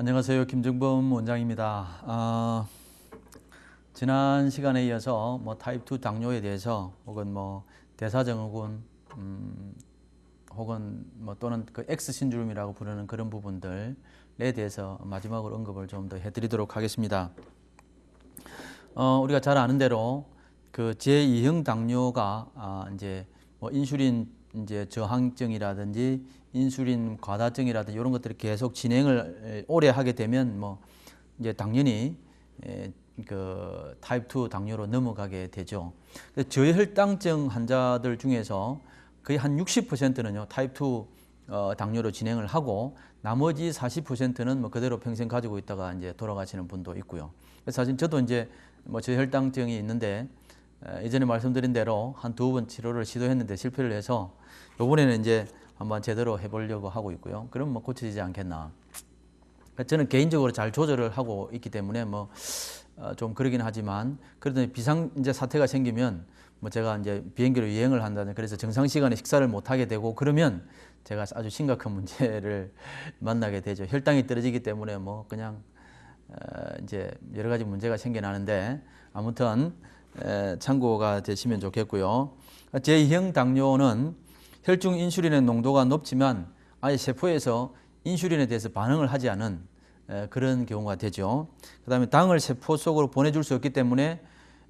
안녕하세요. 김정범 원장입니다. 지난 시간에 이어서 타입 2 당뇨에 대해서 혹은 대사증후군 혹은 또는 그 X 신드롬이라고 부르는 그런 부분들에 대해서 마지막으로 언급을 좀 더 해드리도록 하겠습니다. 우리가 잘 아는 대로 그 제2형 당뇨가 이제 인슐린 이제 저항증이라든지 인슐린 과다증이라든지 이런 것들이 계속 진행을 오래 하게 되면 이제 당연히 그 타입 2 당뇨로 넘어가게 되죠. 저혈당증 환자들 중에서 거의 한 60%는요 타입 2 당뇨로 진행을 하고 나머지 40%는 그대로 평생 가지고 있다가 이제 돌아가시는 분도 있고요. 그래서 사실 저도 이제 저혈당증이 있는데 예전에 말씀드린 대로 한 2번 치료를 시도했는데 실패를 해서 이번에는 이제 한번 제대로 해보려고 하고 있고요. 그럼 고쳐지지 않겠나. 저는 개인적으로 잘 조절을 하고 있기 때문에 좀 그러긴 하지만 그래도 비상 이제 사태가 생기면 제가 이제 비행기로 여행을 한다든 그래서 정상 시간에 식사를 못 하게 되고 그러면 제가 아주 심각한 문제를 만나게 되죠. 혈당이 떨어지기 때문에 그냥 이제 여러 가지 문제가 생겨나는데 아무튼 참고가 되시면 좋겠고요. 제2형 당뇨는 혈중 인슐린의 농도가 높지만 아예 세포에서 인슐린에 대해서 반응을 하지 않은 그런 경우가 되죠. 그다음에 당을 세포 속으로 보내줄 수 없기 때문에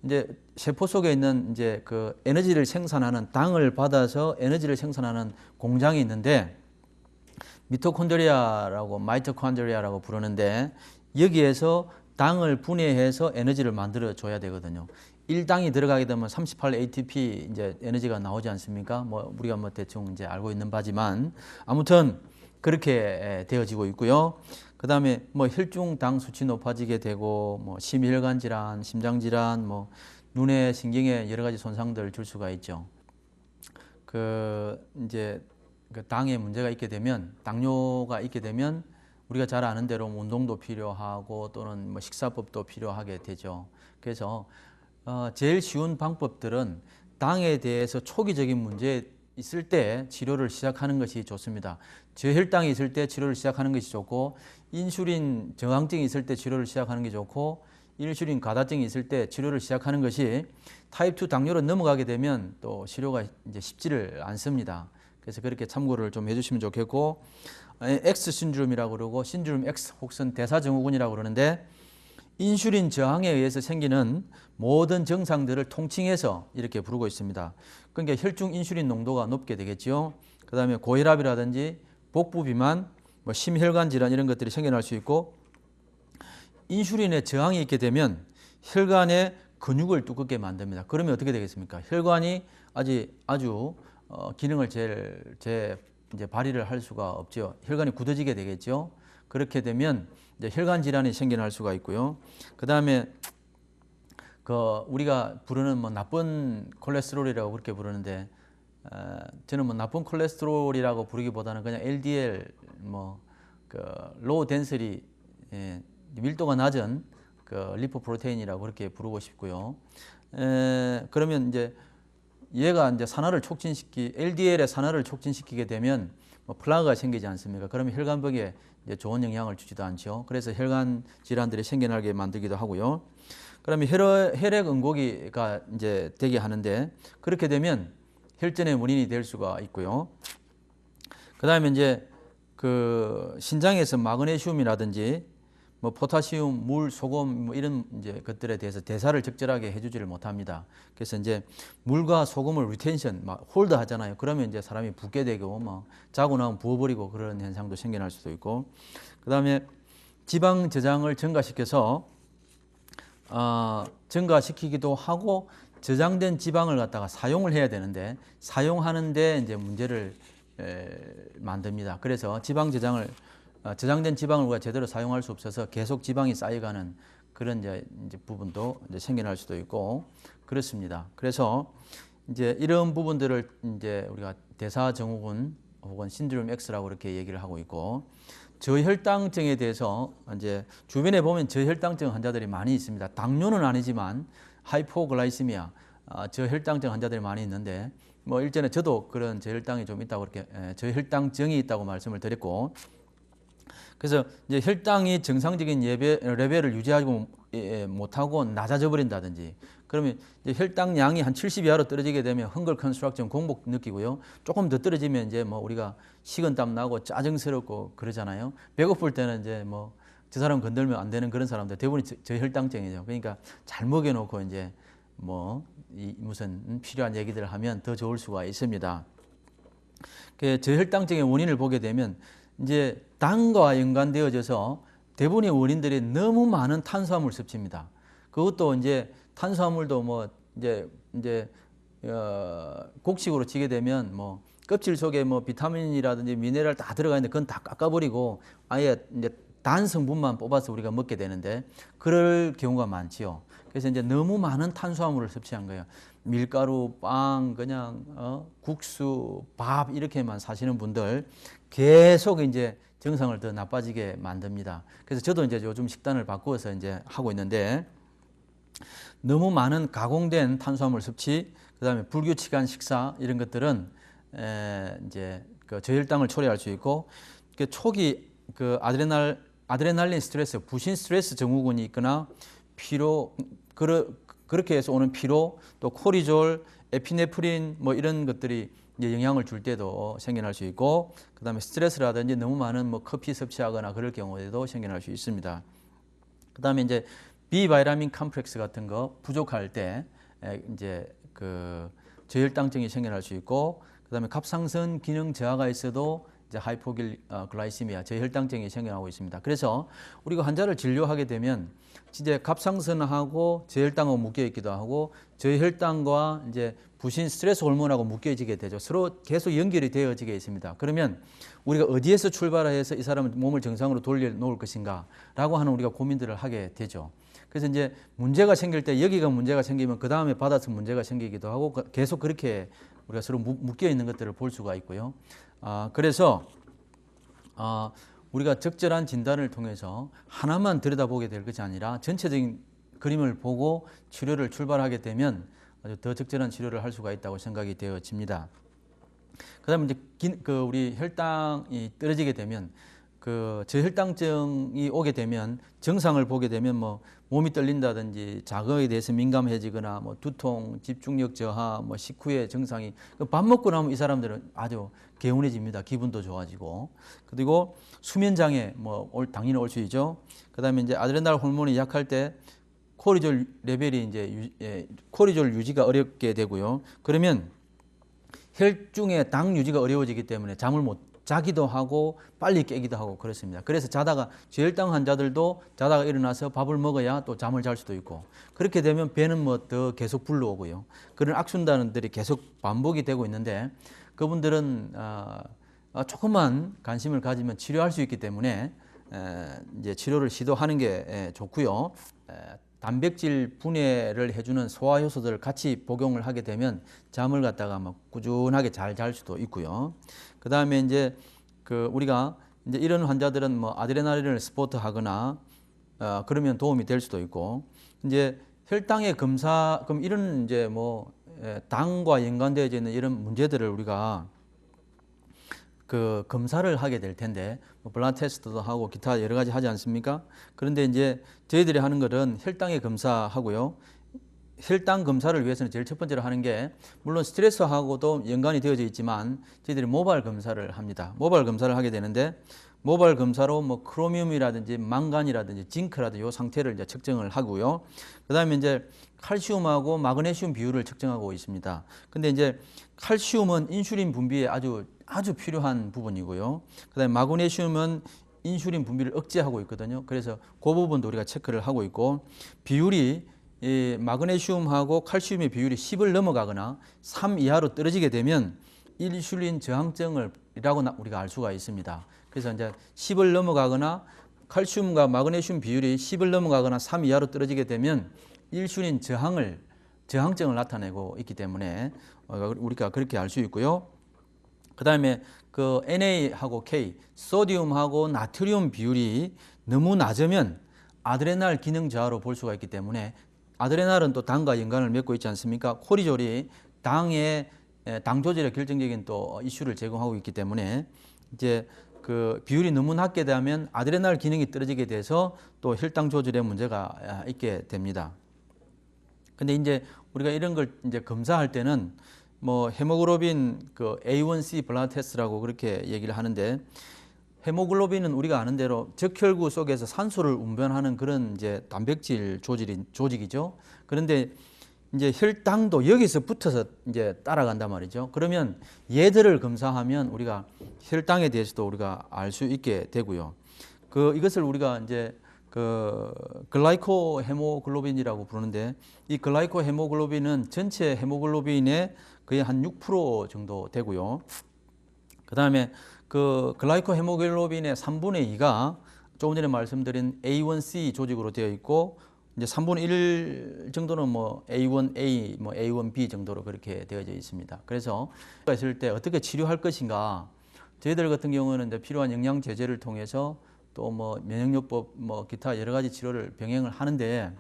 이제 세포 속에 있는 이제 그 에너지를 생산하는 당을 받아서 에너지를 생산하는 공장이 있는데 미토콘드리아라고 마이토콘드리아라고 부르는데 여기에서 당을 분해해서 에너지를 만들어 줘야 되거든요. 1당이 들어가게 되면 38 ATP 이제 에너지가 나오지 않습니까? 우리가 대충 이제 알고 있는 바지만 아무튼 그렇게 되어지고 있고요. 그다음에 혈중 당 수치 높아지게 되고 심혈관 질환, 심장 질환, 눈에 신경에 여러 가지 손상들을 줄 수가 있죠. 이제 그 당에 문제가 있게 되면 당뇨가 있게 되면 우리가 잘 아는 대로 운동도 필요하고 또는 식사법도 필요하게 되죠. 그래서 제일 쉬운 방법들은 당에 대해서 초기적인 문제 있을 때 치료를 시작하는 것이 좋습니다. 저혈당이 있을 때 치료를 시작하는 것이 좋고 인슐린 저항증이 있을 때 치료를 시작하는 게 좋고 인슐린 과다증이 있을 때 치료를 시작하는 것이 타입 2 당뇨로 넘어가게 되면 또 치료가 이제 쉽지를 않습니다. 그래서 그렇게 참고를 좀 해주시면 좋겠고 X 신드롬이라고 그러고 신드롬 X 혹은 대사증후군이라고 그러는데 인슐린 저항에 의해서 생기는 모든 증상들을 통칭해서 이렇게 부르고 있습니다. 그러니까 혈중 인슐린 농도가 높게 되겠죠. 그 다음에 고혈압이라든지 복부 비만, 심혈관 질환 이런 것들이 생겨날 수 있고 인슐린의 저항이 있게 되면 혈관의 근육을 두껍게 만듭니다. 그러면 어떻게 되겠습니까? 혈관이 아주 기능을 이제 발휘를 할 수가 없죠. 혈관이 굳어지게 되겠죠. 그렇게 되면 이제 혈관 질환이 생겨날 수가 있고요. 그 다음에 우리가 부르는 나쁜 콜레스테롤이라고 그렇게 부르는데 저는 나쁜 콜레스테롤이라고 부르기보다는 그냥 LDL 로우 덴시티 밀도가 낮은 리포프로테인이라고 그렇게 부르고 싶고요. 그러면 이제 얘가 이제 LDL의 산화를 촉진시키게 되면 플라그가 생기지 않습니까? 그러면 혈관벽에 이제 좋은 영향을 주지도 않죠. 그래서 혈관 질환들이 생겨나게 만들기도 하고요. 그러면 혈액 응고기가 이제 되게 하는데 그렇게 되면 혈전의 원인이 될 수가 있고요. 그 다음에 이제 신장에서 마그네슘이라든지 포타시움, 물, 소금 이런 이제 것들에 대해서 대사를 적절하게 해주지를 못합니다. 그래서 이제 물과 소금을 리텐션, 홀드 하잖아요. 그러면 이제 사람이 붓게 되고 자고 나면 부어버리고 그런 현상도 생겨날 수도 있고, 그 다음에 지방 저장을 증가시켜서 증가시키기도 하고 저장된 지방을 갖다가 사용을 해야 되는데 사용하는데 이제 문제를 만듭니다. 그래서 저장된 지방을 우리가 제대로 사용할 수 없어서 계속 지방이 쌓여가는 그런 이제 부분도 이제 생겨날 수도 있고 그렇습니다. 그래서 이제 이런 부분들을 이제 우리가 대사증후군 혹은 신드롬 X라고 이렇게 얘기를 하고 있고 저혈당증에 대해서 이제 주변에 보면 저혈당증 환자들이 많이 있습니다. 당뇨는 아니지만 하이포글라이시미아 저혈당증 환자들이 많이 있는데 일전에 저도 그런 저혈당이 좀 있다고 그렇게 저혈당증이 있다고 말씀을 드렸고 그래서 이제 혈당이 정상적인 레벨을 유지하지 못하고 낮아져 버린다든지, 그러면 이제 혈당량이 한 70 이하로 떨어지게 되면 헝거 컨스트럭션 공복 느끼고요. 조금 더 떨어지면 이제 뭐 우리가 식은땀 나고 짜증스럽고 그러잖아요. 배고플 때는 이제 뭐 저 사람 건들면 안 되는 그런 사람들 대부분이 저혈당증이죠. 그러니까 잘 먹여놓고 이제 뭐 무슨 필요한 얘기들을 하면 더 좋을 수가 있습니다. 그 저혈당증의 원인을 보게 되면 이제 당과 연관되어져서 대부분의 원인들이 너무 많은 탄수화물 섭취입니다. 그것도 이제 탄수화물도 뭐 이제 곡식으로 치게 되면 뭐 껍질 속에 뭐 비타민이라든지 미네랄 다 들어가 있는데 그건 다 깎아버리고 아예 이제 단 성분만 뽑아서 우리가 먹게 되는데 그럴 경우가 많지요. 그래서 이제 너무 많은 탄수화물을 섭취한 거예요. 밀가루, 빵, 그냥 국수, 밥 이렇게만 사시는 분들 계속 이제 정상을 더 나빠지게 만듭니다. 그래서 저도 이제 요즘 식단을 바꾸어서 이제 하고 있는데 너무 많은 가공된 탄수화물 섭취, 그다음에 불규칙한 식사 이런 것들은 이제 그 저혈당을 초래할 수 있고 그 초기 그 아드레날린 스트레스, 부신 스트레스 증후군이 있거나 피로 그렇게 해서 오는 피로, 또 코리졸, 에피네프린 뭐 이런 것들이 이제 영향을 줄 때도 생겨날 수 있고, 그다음에 스트레스라든지 너무 많은 뭐 커피 섭취하거나 그럴 경우에도 생겨날 수 있습니다. 그다음에 이제 비바이라민 컴플렉스 같은 거 부족할 때 이제 그 저혈당증이 생겨날 수 있고, 그다음에 갑상선 기능 저하가 있어도 이제 하이포글라이시미아 저혈당증이 생겨나고 있습니다. 그래서 우리가 환자를 진료하게 되면 진짜 갑상선하고 저혈당하고 묶여 있기도 하고 저혈당과 이제 부신 스트레스 호르몬하고 묶여지게 되죠. 서로 계속 연결이 되어지게 있습니다. 그러면 우리가 어디에서 출발해서 이 사람을 몸을 정상으로 돌려놓을 것인가라고 하는 우리가 고민들을 하게 되죠. 그래서 이제 문제가 생길 때 여기가 문제가 생기면 그 다음에 받아서 문제가 생기기도 하고 계속 그렇게 우리가 서로 묶여 있는 것들을 볼 수가 있고요. 그래서 우리가 적절한 진단을 통해서 하나만 들여다보게 될 것이 아니라 전체적인 그림을 보고 치료를 출발하게 되면 아주 더 적절한 치료를 할 수가 있다고 생각이 되어집니다. 그다음에 이제 우리 혈당이 떨어지게 되면 그 저혈당증이 오게 되면 정상을 보게 되면 뭐 몸이 떨린다든지 자극에 대해서 민감해지거나 뭐 두통, 집중력 저하, 뭐 식후에 정상이 밥 먹고 나면 이 사람들은 아주 개운해집니다. 기분도 좋아지고. 그리고 수면 장애 뭐 당연히 올 수 있죠. 그다음에 이제 아드레날 호르몬이 약할 때 코리졸 레벨이 이제 코리졸 유지가 어렵게 되고요. 그러면 혈중의 당 유지가 어려워지기 때문에 잠을 못 자기도 하고 빨리 깨기도 하고 그렇습니다. 그래서 자다가 저혈당 환자들도 자다가 일어나서 밥을 먹어야 또 잠을 잘 수도 있고, 그렇게 되면 배는 뭐 더 계속 불러오고요. 그런 악순환들이 계속 반복이 되고 있는데 그분들은 조금만 관심을 가지면 치료할 수 있기 때문에 이제 치료를 시도하는 게 좋고요. 단백질 분해를 해주는 소화 효소들을 같이 복용을 하게 되면 잠을 갖다가 막 꾸준하게 잘 잘 수도 있고요. 그 다음에 이제 우리가 이제 이런 환자들은 뭐 아드레날린을 스포트하거나 그러면 도움이 될 수도 있고, 이제 혈당의 검사, 그럼 이런 이제 뭐 당과 연관되어 있는 이런 문제들을 우리가 그 검사를 하게 될 텐데 뭐 블러드 테스트도 하고 기타 여러 가지 하지 않습니까? 그런데 이제 저희들이 하는 것은 혈당의 검사하고요. 혈당 검사를 위해서는 제일 첫 번째로 하는 게 물론 스트레스하고도 연관이 되어져 있지만 저희들이 모발 검사를 합니다. 모발 검사를 하게 되는데 모발 검사로 뭐 크로미움이라든지 망간이라든지 징크라든지 이 상태를 이제 측정을 하고요. 그다음에 이제 칼슘하고 마그네슘 비율을 측정하고 있습니다. 근데 이제 칼슘은 인슐린 분비에 아주 필요한 부분이고요. 그다음에 마그네슘은 인슐린 분비를 억제하고 있거든요. 그래서 그 부분도 우리가 체크를 하고 있고, 비율이 이 마그네슘하고 칼슘의 비율이 10을 넘어가거나 3 이하로 떨어지게 되면 인슐린 저항증이라고 우리가 알 수가 있습니다. 그래서 이제 10을 넘어가거나 칼슘과 마그네슘 비율이 10을 넘어가거나 3 이하로 떨어지게 되면 인슐린 저항증을 나타내고 있기 때문에 우리가 그렇게 알 수 있고요. 그 다음에 그 NA하고 K, 소디움하고 나트륨 비율이 너무 낮으면 아드레날 기능 저하로 볼 수가 있기 때문에, 아드레날은 또 당과 연관을 맺고 있지 않습니까? 코리졸이 당 조절에 결정적인 또 이슈를 제공하고 있기 때문에 이제 그 비율이 너무 낮게 되면 아드레날 기능이 떨어지게 돼서 또 혈당 조절에 문제가 있게 됩니다. 근데 이제 우리가 이런 걸 이제 검사할 때는 뭐 헤모글로빈 그 A1C 블라드 테스트라고 그렇게 얘기를 하는데, 헤모글로빈은 우리가 아는 대로 적혈구 속에서 산소를 운반하는 그런 이제 단백질 조직이죠. 그런데 이제 혈당도 여기서 붙어서 이제 따라간단 말이죠. 그러면 얘들을 검사하면 우리가 혈당에 대해서도 우리가 알 수 있게 되고요. 이것을 우리가 이제 글라이코 헤모글로빈이라고 부르는데, 이 글라이코 헤모글로빈은 전체 헤모글로빈의 거의 한 6% 정도 되고요. 그 다음에 글라이코 헤모글로빈의 3분의 2가 조금 전에 말씀드린 A1C 조직으로 되어 있고, 이제 3분의 1 정도는 뭐 A1A, 뭐 A1B 정도로 그렇게 되어져 있습니다. 그래서 있을 때 어떻게 치료할 것인가, 저희들 같은 경우는 이제 필요한 영양 제제를 통해서 또 뭐 면역요법, 뭐 기타 여러 가지 치료를 병행을 하는데,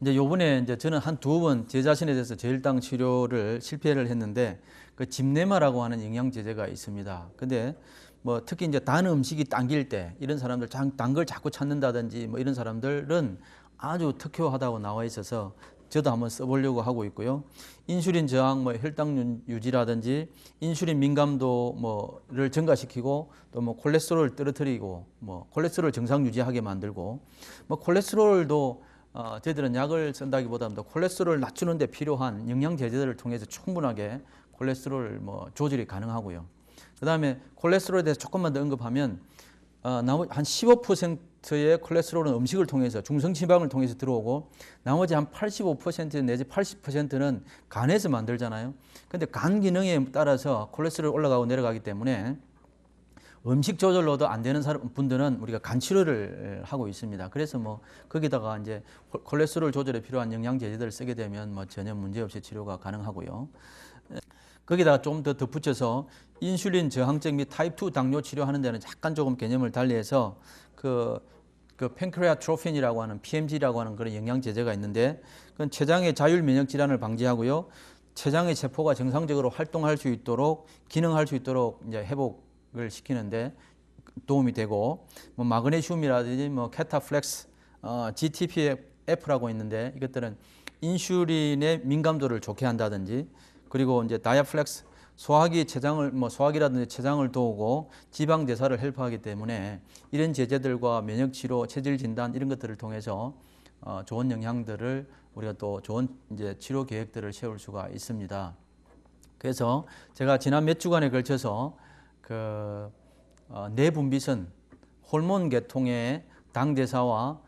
이제 요번에 이제 저는 한 2번 제 자신에 대해서 저혈당 치료를 실패를 했는데, 그 집네마라고 하는 영양 제제가 있습니다. 근데 뭐 특히 이제 단 음식이 당길 때 이런 사람들, 단 걸 자꾸 찾는다든지 뭐 이런 사람들은 아주 특효하다고 나와 있어서 저도 한번 써보려고 하고 있고요. 인슐린 저항, 뭐 혈당 유지라든지 인슐린 민감도 뭐를 증가시키고, 또 뭐 콜레스테롤을 떨어뜨리고, 뭐 콜레스테롤 정상 유지하게 만들고, 뭐 콜레스테롤도 저희들은 약을 쓴다기보다는 콜레스테롤을 낮추는 데 필요한 영양 제제들을 통해서 충분하게 콜레스테롤 뭐 조절이 가능하고요. 그 다음에 콜레스테롤에 대해서 조금만 더 언급하면, 나머지 한 15%의 콜레스테롤은 음식을 통해서, 중성지방을 통해서 들어오고, 나머지 한 85% 내지 80%는 간에서 만들잖아요. 근데 간 기능에 따라서 콜레스테롤이 올라가고 내려가기 때문에 음식 조절로도 안 되는 분들은 우리가 간 치료를 하고 있습니다. 그래서 뭐 거기다가 이제 콜레스테롤 조절에 필요한 영양 제제들을 쓰게 되면 뭐 전혀 문제 없이 치료가 가능하고요. 거기다가 좀 더 덧붙여서 인슐린 저항증 및 타입 2 당뇨 치료하는 데는 약간 조금 개념을 달리해서 그 팬크레아트로핀이라고 하는 PMG라고 하는 그런 영양 제제가 있는데, 그건 췌장의 자율 면역 질환을 방지하고요, 췌장의 세포가 정상적으로 활동할 수 있도록, 기능할 수 있도록 이제 회복을 시키는데 도움이 되고, 뭐 마그네슘이라든지 뭐 케타플렉스, GTPF라고 있는데 이것들은 인슐린의 민감도를 좋게 한다든지, 그리고 이제 다이아플렉스, 소화기 췌장을 소화기라든지 췌장을 도우고 지방 대사를 헬프하기 때문에 이런 제제들과 면역 치료, 체질 진단 이런 것들을 통해서 좋은 영향들을 우리가 또 좋은 이제 치료 계획들을 세울 수가 있습니다. 그래서 제가 지난 몇 주간에 걸쳐서 내분비선 호르몬 계통의 당 대사와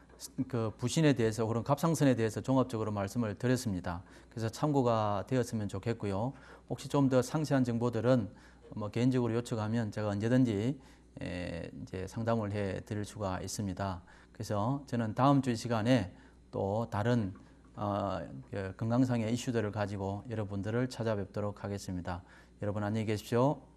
부신에 대해서, 그런 갑상선에 대해서 종합적으로 말씀을 드렸습니다. 그래서 참고가 되었으면 좋겠고요. 혹시 좀 더 상세한 정보들은 뭐 개인적으로 요청하면 제가 언제든지 이제 상담을 해 드릴 수가 있습니다. 그래서 저는 다음 주 시간에 또 다른 건강상의 이슈들을 가지고 여러분들을 찾아뵙도록 하겠습니다. 여러분 안녕히 계십시오.